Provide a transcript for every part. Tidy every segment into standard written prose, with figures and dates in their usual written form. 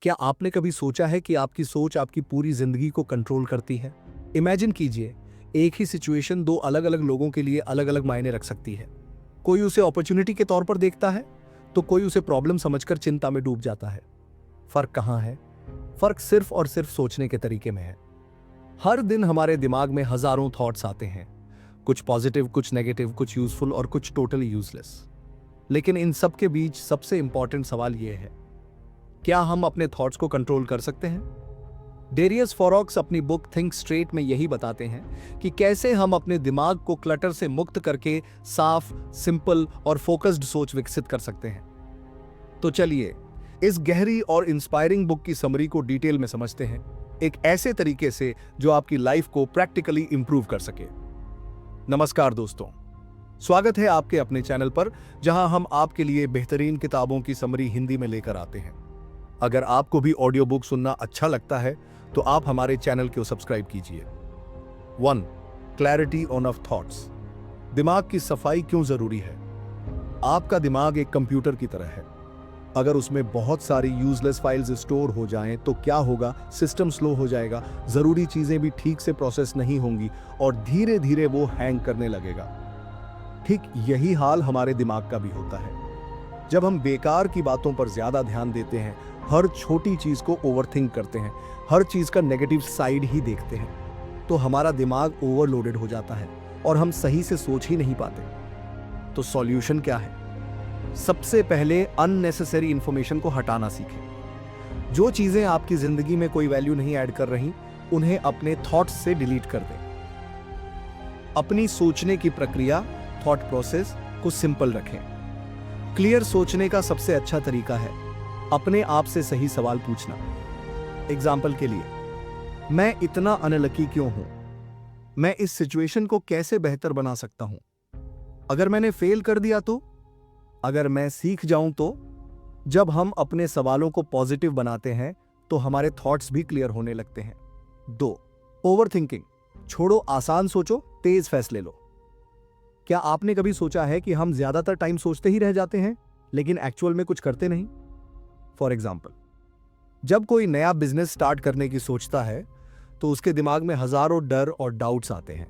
क्या आपने कभी सोचा है कि आपकी सोच आपकी पूरी जिंदगी को कंट्रोल करती है? इमेजिन कीजिए, एक ही सिचुएशन दो अलग अलग लोगों के लिए अलग अलग मायने रख सकती है। कोई उसे अपॉर्चुनिटी के तौर पर देखता है, तो कोई उसे प्रॉब्लम समझकर चिंता में डूब जाता है। फर्क कहाँ है? फर्क सिर्फ और सिर्फ सोचने के तरीके में है। हर दिन हमारे दिमाग में हजारों थॉट्स आते हैं, कुछ पॉजिटिव, कुछ नेगेटिव, कुछ यूजफुल और कुछ टोटली यूजलेस। लेकिन इन सब के बीच सबसे इंपॉर्टेंट सवाल यह है, क्या हम अपने थॉट्स को कंट्रोल कर सकते हैं? डेरियस फॉरॉक्स अपनी बुक थिंक स्ट्रेट में यही बताते हैं कि कैसे हम अपने दिमाग को क्लटर से मुक्त करके साफ, सिंपल और फोकस्ड सोच विकसित कर सकते हैं। तो चलिए इस गहरी और इंस्पायरिंग बुक की समरी को डिटेल में समझते हैं, एक ऐसे तरीके से जो आपकी लाइफ को प्रैक्टिकली इंप्रूव कर सके। नमस्कार दोस्तों, स्वागत है आपके अपने चैनल पर, जहां हम आपके लिए बेहतरीन किताबों की समरी हिंदी में लेकर आते हैं। अगर आपको भी ऑडियो बुक सुनना अच्छा लगता है तो आप हमारे चैनल को सब्सक्राइब कीजिए। 1. Clarity on off thoughts. दिमाग की सफाई क्यों जरूरी है? आपका दिमाग एक कंप्यूटर की तरह है। अगर उसमें बहुत सारी यूजलेस फाइल्स स्टोर हो जाएं तो क्या होगा? सिस्टम स्लो हो जाएगा, जरूरी चीजें भी ठीक से प्रोसेस नहीं होंगी और धीरे धीरे वो हैंग करने लगेगा। ठीक यही हाल हमारे दिमाग का भी होता है। जब हम बेकार की बातों पर ज्यादा ध्यान देते हैं, हर छोटी चीज को ओवरथिंक करते हैं, हर चीज का नेगेटिव साइड ही देखते हैं, तो हमारा दिमाग ओवरलोडेड हो जाता है और हम सही से सोच ही नहीं पाते। तो सॉल्यूशन क्या है? सबसे पहले अननेसेसरी इंफॉर्मेशन को हटाना सीखें। जो चीजें आपकी जिंदगी में कोई वैल्यू नहीं ऐड कर रही, उन्हें अपने थॉट्स से डिलीट कर दें। अपनी सोचने की प्रक्रिया, थॉट प्रोसेस को सिंपल रखें। क्लियर सोचने का सबसे अच्छा तरीका है अपने आप से सही सवाल पूछना। एग्जाम्पल के लिए, मैं इतना अनलकी क्यों हूं? मैं इस सिचुएशन को कैसे बेहतर बना सकता हूं? अगर मैंने फेल कर दिया तो? अगर मैं सीख जाऊं तो? जब हम अपने सवालों को पॉजिटिव बनाते हैं तो हमारे थॉट्स भी क्लियर होने लगते हैं। 2. ओवरथिंकिंग। छोड़ो आसान सोचो, तेज फैसले लो। क्या आपने कभी सोचा है कि हम ज्यादातर टाइम सोचते ही रह जाते हैं लेकिन एक्चुअल में कुछ करते नहीं? फॉर एग्जाम्पल, जब कोई नया बिजनेस स्टार्ट करने की सोचता है तो उसके दिमाग में हजारों डर और डाउट्स आते हैं।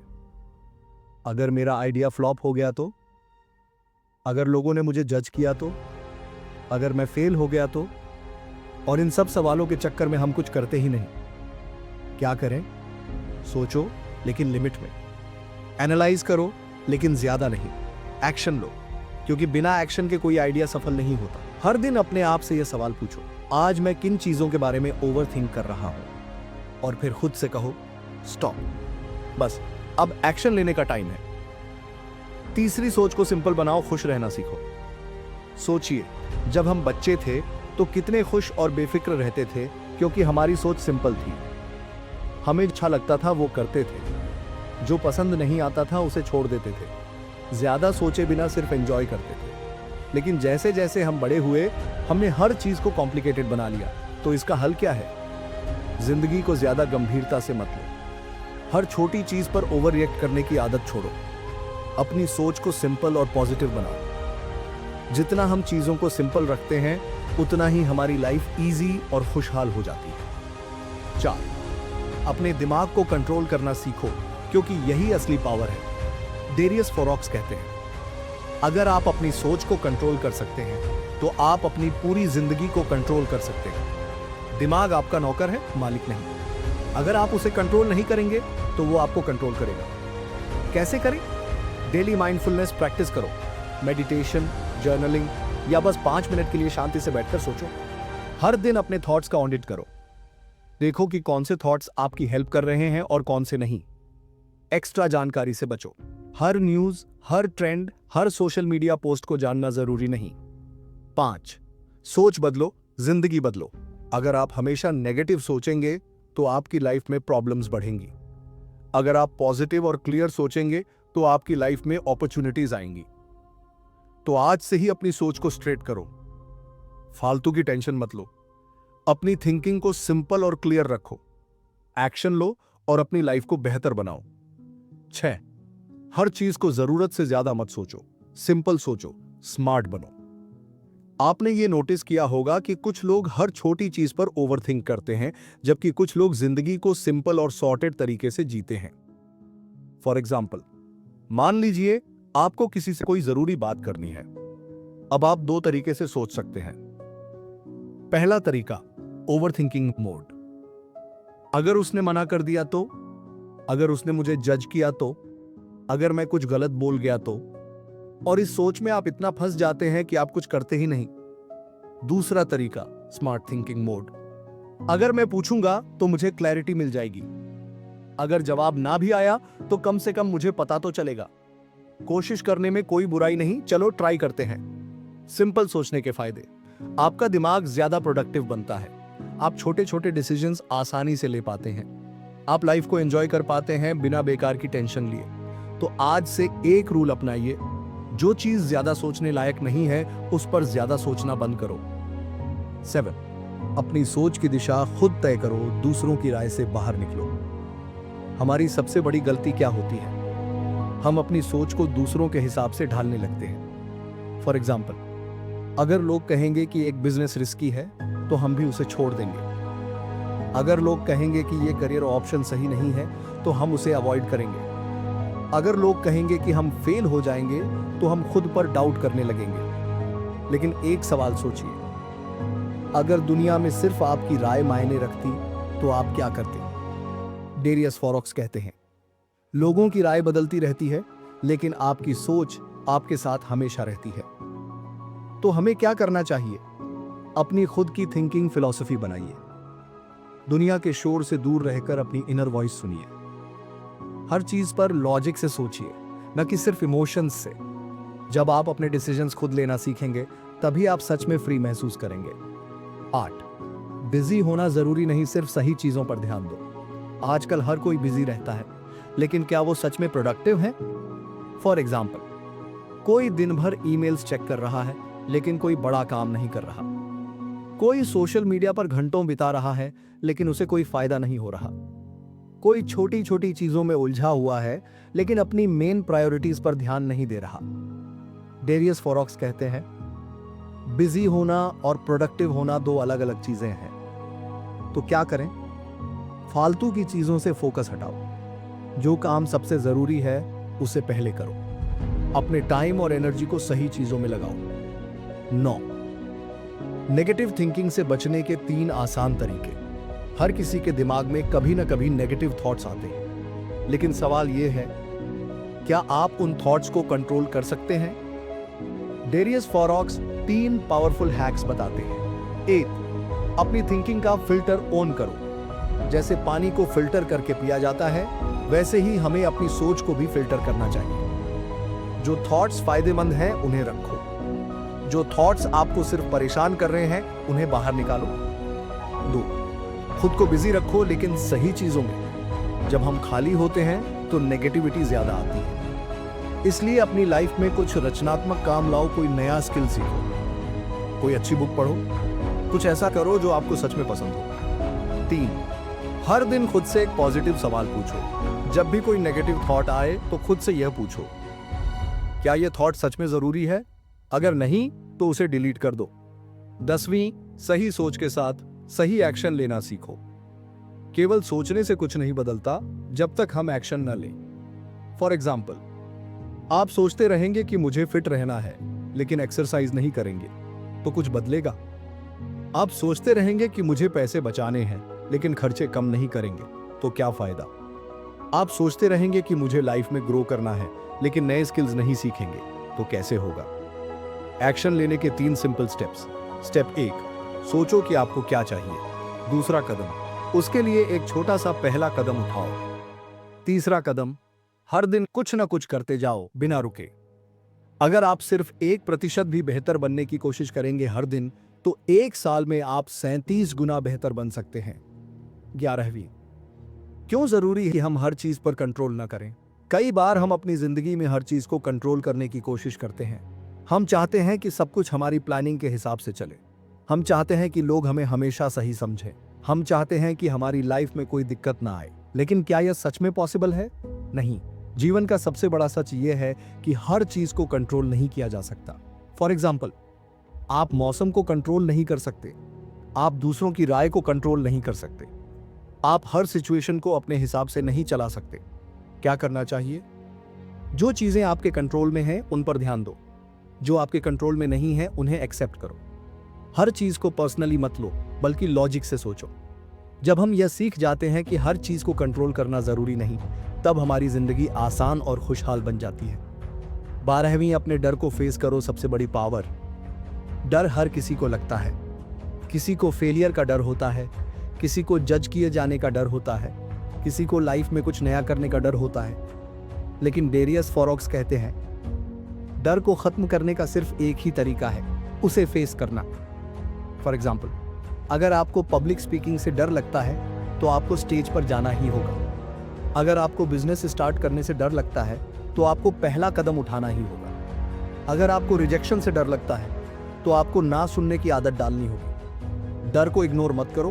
अगर मेरा आइडिया फ्लॉप हो गया तो? अगर लोगों ने मुझे जज किया तो? अगर मैं फेल हो गया तो? और इन सब सवालों के चक्कर में हम कुछ करते ही नहीं। क्या करें? सोचो लेकिन लिमिट में। एनालाइज करो लेकिन ज्यादा नहीं। एक्शन लो, क्योंकि बिना एक्शन के कोई आइडिया सफल नहीं होता। हर दिन अपने आप से यह सवाल पूछो, आज मैं किन चीजों के बारे में ओवरथिंक कर रहा हूं? और फिर खुद से कहो, स्टॉप, बस अब एक्शन लेने का टाइम है। तीसरी सोच को सिंपल बनाओ, खुश रहना सीखो। सोचिए, जब हम बच्चे थे तो कितने खुश और बेफिक्र रहते थे, क्योंकि हमारी सोच सिंपल थी। हमें अच्छा लगता था वो करते थे, जो पसंद नहीं आता था उसे छोड़ देते थे। ज्यादा सोचे बिना सिर्फ एंजॉय करते थे। लेकिन जैसे जैसे हम बड़े हुए, हमने हर चीज को कॉम्प्लिकेटेड बना लिया। तो इसका हल क्या है? जिंदगी को ज्यादा गंभीरता से मत लो। हर छोटी चीज पर ओवर रिएक्ट करने की आदत छोड़ो। अपनी सोच को सिंपल और पॉजिटिव बनाओ। जितना हम चीजों को सिंपल रखते हैं, उतना ही हमारी लाइफ इजी और खुशहाल हो जाती है। 4. अपने दिमाग को कंट्रोल करना सीखो, क्योंकि यही असली पावर है। डेरियस फॉरॉक्स कहते हैं, अगर आप अपनी सोच को कंट्रोल कर सकते हैं तो आप अपनी पूरी जिंदगी को कंट्रोल कर सकते हैं। दिमाग आपका नौकर है, मालिक नहीं। अगर आप उसे कंट्रोल नहीं करेंगे तो वो आपको कंट्रोल करेगा। कैसे करें? डेली माइंडफुलनेस प्रैक्टिस करो। मेडिटेशन, जर्नलिंग या बस 5 मिनट के लिए शांति से बैठकर सोचो। हर दिन अपने थॉट्स का ऑडिट करो। देखो कि कौन से थॉट्स आपकी हेल्प कर रहे हैं और कौन से नहीं। एक्स्ट्रा जानकारी से बचो। हर न्यूज, हर ट्रेंड, हर सोशल मीडिया पोस्ट को जानना जरूरी नहीं। 5. सोच बदलो, जिंदगी बदलो। अगर आप हमेशा नेगेटिव सोचेंगे तो आपकी लाइफ में प्रॉब्लम्स बढ़ेंगी। अगर आप पॉजिटिव और क्लियर सोचेंगे तो आपकी लाइफ में अपॉर्चुनिटीज आएंगी। तो आज से ही अपनी सोच को स्ट्रेट करो। फालतू की टेंशन मत लो। अपनी थिंकिंग को सिंपल और क्लियर रखो। एक्शन लो और अपनी लाइफ को बेहतर बनाओ। 6. हर चीज को जरूरत से ज्यादा मत सोचो, सिंपल सोचो, स्मार्ट बनो। आपने ये नोटिस किया होगा कि कुछ लोग हर छोटी चीज पर ओवरथिंक करते हैं, जबकि कुछ लोग जिंदगी को सिंपल और सॉर्टेड तरीके से जीते हैं। फॉर एग्जाम्पल, मान लीजिए आपको किसी से कोई जरूरी बात करनी है। अब आप दो तरीके से सोच सकते हैं। पहला तरीका, ओवरथिंकिंग मोड। अगर उसने मना कर दिया तो, अगर उसने मुझे जज किया तो, अगर मैं कुछ गलत बोल गया तो, और इस सोच में आप इतना फंस जाते हैं कि आप कुछ करते ही नहीं। दूसरा तरीका, स्मार्ट थिंकिंग मोड। अगर मैं पूछूंगा तो मुझे क्लैरिटी मिल जाएगी। अगर जवाब ना भी आया तो कम से कम मुझे पता तो चलेगा। कोशिश करने में कोई बुराई नहीं, चलो ट्राई करते हैं। सिंपल सोचने के फायदे, आपका दिमाग ज्यादा प्रोडक्टिव बनता है। आप छोटे छोटे डिसीजंस आसानी से ले पाते हैं। आप लाइफ को एंजॉय कर पाते हैं बिना बेकार की टेंशन लिए। तो आज से एक रूल अपनाइए, जो चीज ज्यादा सोचने लायक नहीं है उस पर ज्यादा सोचना बंद करो। 7, अपनी सोच की दिशा खुद तय करो, दूसरों की राय से बाहर निकलो। हमारी सबसे बड़ी गलती क्या होती है? हम अपनी सोच को दूसरों के हिसाब से ढालने लगते हैं। फॉर एग्जाम्पल, अगर लोग कहेंगे कि एक बिजनेस रिस्की है तो हम भी उसे छोड़ देंगे। अगर लोग कहेंगे कि ये करियर ऑप्शन सही नहीं है तो हम उसे अवॉइड करेंगे। अगर लोग कहेंगे कि हम फेल हो जाएंगे तो हम खुद पर डाउट करने लगेंगे। लेकिन एक सवाल सोचिए, अगर दुनिया में सिर्फ आपकी राय मायने रखती तो आप क्या करते? डेरियस फॉरॉक्स कहते हैं, लोगों की राय बदलती रहती है लेकिन आपकी सोच आपके साथ हमेशा रहती है। तो हमें क्या करना चाहिए? अपनी खुद की थिंकिंग फिलॉसफी बनाइए। दुनिया के शोर से दूर रहकर अपनी इनर वॉइस सुनिए। हर चीज पर लॉजिक से सोचिए, न कि सिर्फ इमोशंस से। जब आप अपने डिसीजंस खुद लेना सीखेंगे तभी आप सच में फ्री महसूस करेंगे। 8, बिजी होना जरूरी नहीं, सिर्फ सही चीजों पर ध्यान दो। आजकल हर कोई बिजी रहता है, लेकिन क्या वो सच में प्रोडक्टिव है? फॉर एग्जाम्पल, कोई दिन भर ईमेल्स चेक कर रहा है लेकिन कोई बड़ा काम नहीं कर रहा। कोई सोशल मीडिया पर घंटों बिता रहा है लेकिन उसे कोई फायदा नहीं हो रहा। कोई छोटी छोटी चीजों में उलझा हुआ है लेकिन अपनी मेन प्रायोरिटीज पर ध्यान नहीं दे रहा। डेरियस फॉरॉक्स कहते हैं, बिजी होना और प्रोडक्टिव होना दो अलग अलग चीजें हैं। तो क्या करें? फालतू की चीजों से फोकस हटाओ। जो काम सबसे जरूरी है उसे पहले करो। अपने टाइम और एनर्जी को सही चीजों में लगाओ। 9, नेगेटिव थिंकिंग से बचने के 3 आसान तरीके। हर किसी के दिमाग में कभी ना कभी नेगेटिव थॉट्स आते हैं, लेकिन सवाल यह है, क्या आप उन थॉट्स को कंट्रोल कर सकते हैं? डेरियस फॉरॉक्स 3 पावरफुल हैक्स बताते हैं। 1, अपनी थिंकिंग का फिल्टर ऑन करो। जैसे पानी को फिल्टर करके पिया जाता है, वैसे ही हमें अपनी सोच को भी फिल्टर करना चाहिए। जो थॉट्स फायदेमंद हैं उन्हें रखो। जो थॉट्स आपको सिर्फ परेशान कर रहे हैं उन्हें बाहर निकालो। 2, खुद को बिजी रखो लेकिन सही चीजों में। जब हम खाली होते हैं तो नेगेटिविटी ज्यादा आती है। इसलिए अपनी लाइफ में कुछ रचनात्मक काम लाओ, कोई नया स्किल सीखो, कोई अच्छी बुक पढ़ो, कुछ ऐसा करो जो आपको सच में पसंद हो। 3, हर दिन खुद से एक पॉजिटिव सवाल पूछो। जब भी कोई नेगेटिव थॉट आए तो खुद से यह पूछो, क्या यह थॉट सच में जरूरी है? अगर नहीं तो उसे डिलीट कर दो। 10वीं, सही सोच के साथ सही एक्शन लेना सीखो। केवल सोचने से कुछ नहीं बदलता जब तक हम एक्शन न लें। फॉर एग्जाम्पल, आप सोचते रहेंगे कि मुझे फिट रहना है लेकिन एक्सरसाइज नहीं करेंगे तो कुछ बदलेगा। आप सोचते रहेंगे कि मुझे पैसे बचाने हैं लेकिन खर्चे कम नहीं करेंगे तो क्या फायदा। आप सोचते रहेंगे कि मुझे लाइफ में ग्रो करना है लेकिन नए स्किल्स नहीं सीखेंगे तो कैसे होगा। एक्शन लेने के 3 सिंपल स्टेप्स। स्टेप 1, सोचो कि आपको क्या चाहिए। दूसरा कदम, उसके लिए एक छोटा सा पहला कदम उठाओ। तीसरा कदम, हर दिन कुछ ना कुछ करते जाओ बिना रुके। अगर आप सिर्फ 1% भी बेहतर बनने की कोशिश करेंगे हर दिन, तो 1 साल में आप 37 गुना बेहतर बन सकते हैं। 11वीं, क्यों जरूरी है कि हम हर चीज पर कंट्रोल ना करें? कई बार हम अपनी जिंदगी में हर चीज को कंट्रोल करने की कोशिश करते हैं। हम चाहते हैं कि सब कुछ हमारी प्लानिंग के हिसाब से चले। हम चाहते हैं कि लोग हमें हमेशा सही समझें। हम चाहते हैं कि हमारी लाइफ में कोई दिक्कत ना आए। लेकिन क्या यह सच में पॉसिबल है? नहीं। जीवन का सबसे बड़ा सच यह है कि हर चीज को कंट्रोल नहीं किया जा सकता। फॉर एग्जाम्पल, आप मौसम को कंट्रोल नहीं कर सकते, आप दूसरों की राय को कंट्रोल नहीं कर सकते, आप हर सिचुएशन को अपने हिसाब से नहीं चला सकते। क्या करना चाहिए? जो चीजें आपके कंट्रोल में हैं उन पर ध्यान दो, जो आपके कंट्रोल में नहीं है उन्हें एक्सेप्ट करो। हर चीज को पर्सनली मत लो, बल्कि लॉजिक से सोचो। जब हम यह सीख जाते हैं कि हर चीज को कंट्रोल करना जरूरी नहीं, तब हमारी जिंदगी आसान और खुशहाल बन जाती है। 12वीं, अपने डर को फेस करो। सबसे बड़ी पावर। डर हर किसी को लगता है। किसी को फेलियर का डर होता है, किसी को जज किए जाने का डर होता है, किसी को लाइफ में कुछ नया करने का डर होता है। लेकिन डेरियस फॉरोक्स कहते हैं, डर को खत्म करने का सिर्फ एक ही तरीका है, उसे फेस करना। फॉर एग्जाम्पल, अगर आपको पब्लिक स्पीकिंग से डर लगता है तो आपको स्टेज पर जाना ही होगा। अगर आपको बिजनेस स्टार्ट करने से डर लगता है तो आपको पहला कदम उठाना ही होगा। अगर आपको रिजेक्शन से डर लगता है तो आपको ना सुनने की आदत डालनी होगी। डर को इग्नोर मत करो,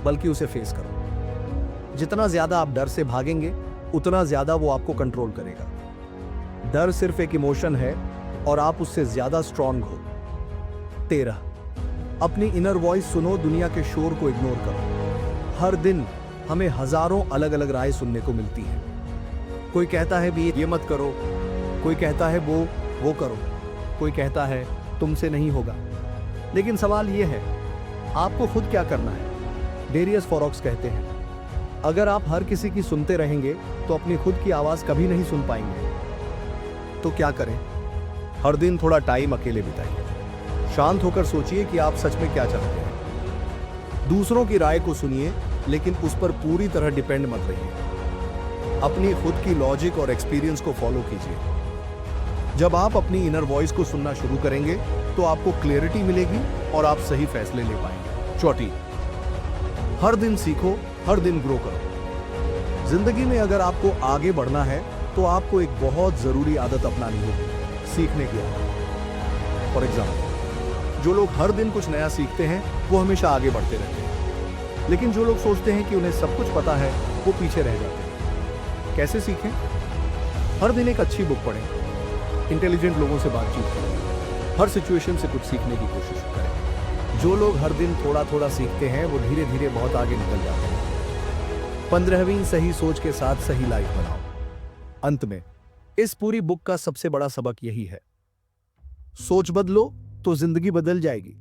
बल्कि उसे फेस करो। जितना ज्यादा आप डर से भागेंगे, उतना ज्यादा वो आपको कंट्रोल करेगा। डर सिर्फ एक इमोशन है और आप उससे ज्यादा स्ट्रांग हो। 13, अपनी इनर वॉइस सुनो, दुनिया के शोर को इग्नोर करो। हर दिन हमें हजारों अलग अलग राय सुनने को मिलती है। कोई कहता है भी ये मत करो, कोई कहता है वो करो, कोई कहता है तुमसे नहीं होगा। लेकिन सवाल ये है, आपको खुद क्या करना है? डेरियस फॉरोक्स कहते हैं, अगर आप हर किसी की सुनते रहेंगे तो अपनी खुद की आवाज कभी नहीं सुन पाएंगे। तो क्या करें? हर दिन थोड़ा टाइम अकेले बिताइए। शांत होकर सोचिए कि आप सच में क्या चाहते हैं। दूसरों की राय को सुनिए, लेकिन उस पर पूरी तरह डिपेंड मत रहिए। अपनी खुद की लॉजिक और एक्सपीरियंस को फॉलो कीजिए। जब आप अपनी इनर वॉइस को सुनना शुरू करेंगे तो आपको क्लैरिटी मिलेगी और आप सही फैसले ले पाएंगे। 14, हर दिन सीखो, हर दिन ग्रो करो। जिंदगी में अगर आपको आगे बढ़ना है तो आपको एक बहुत जरूरी आदत अपनानी होगी, सीखने की आदत। फॉर एग्जाम्पल, जो लोग हर दिन कुछ नया सीखते हैं वो हमेशा आगे बढ़ते रहते हैं। लेकिन जो लोग सोचते हैं कि उन्हें सब कुछ पता है, वो पीछे रह जाते हैं। कैसे सीखें? हर दिन एक अच्छी बुक पढ़ें, इंटेलिजेंट लोगों से बातचीत करें, हर सिचुएशन से कुछ सीखने की कोशिश करें। जो लोग हर दिन थोड़ा थोड़ा सीखते हैं वो धीरे धीरे बहुत आगे निकल जाते हैं। 15वीं, सही सोच के साथ सही लाइफ बनाओ। अंत में इस पूरी बुक का सबसे बड़ा सबक यही है, सोच बदलो तो जिंदगी बदल जाएगी।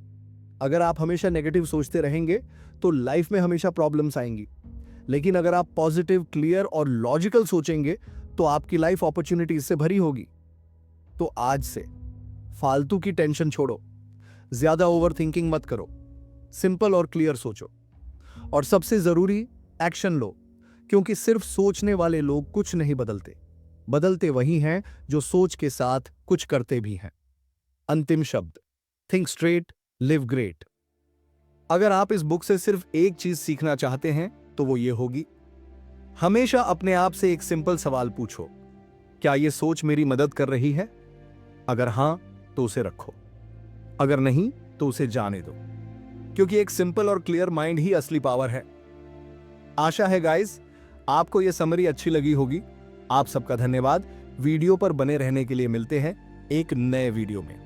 अगर आप हमेशा नेगेटिव सोचते रहेंगे तो लाइफ में हमेशा प्रॉब्लम्स आएंगी। लेकिन अगर आप पॉजिटिव, क्लियर और लॉजिकल सोचेंगे तो आपकी लाइफ अपॉर्चुनिटीज से भरी होगी। तो आज से फालतू की टेंशन छोड़ो, ज्यादा ओवरथिंकिंग मत करो, सिंपल और क्लियर सोचो, और सबसे जरूरी, एक्शन लो। क्योंकि सिर्फ सोचने वाले लोग कुछ नहीं बदलते, बदलते वही हैं जो सोच के साथ कुछ करते भी हैं। अंतिम शब्द, थिंक स्ट्रेट, लिव ग्रेट। अगर आप इस बुक से सिर्फ एक चीज सीखना चाहते हैं तो वो ये होगी, हमेशा अपने आप से एक सिंपल सवाल पूछो, क्या ये सोच मेरी मदद कर रही है? अगर हां तो उसे रखो, अगर नहीं तो उसे जाने दो। क्योंकि एक सिंपल और क्लियर माइंड ही असली पावर है। आशा है गाइस आपको यह समरी अच्छी लगी होगी। आप सबका धन्यवाद। वीडियो पर बने रहने के लिए मिलते हैं एक नए वीडियो में।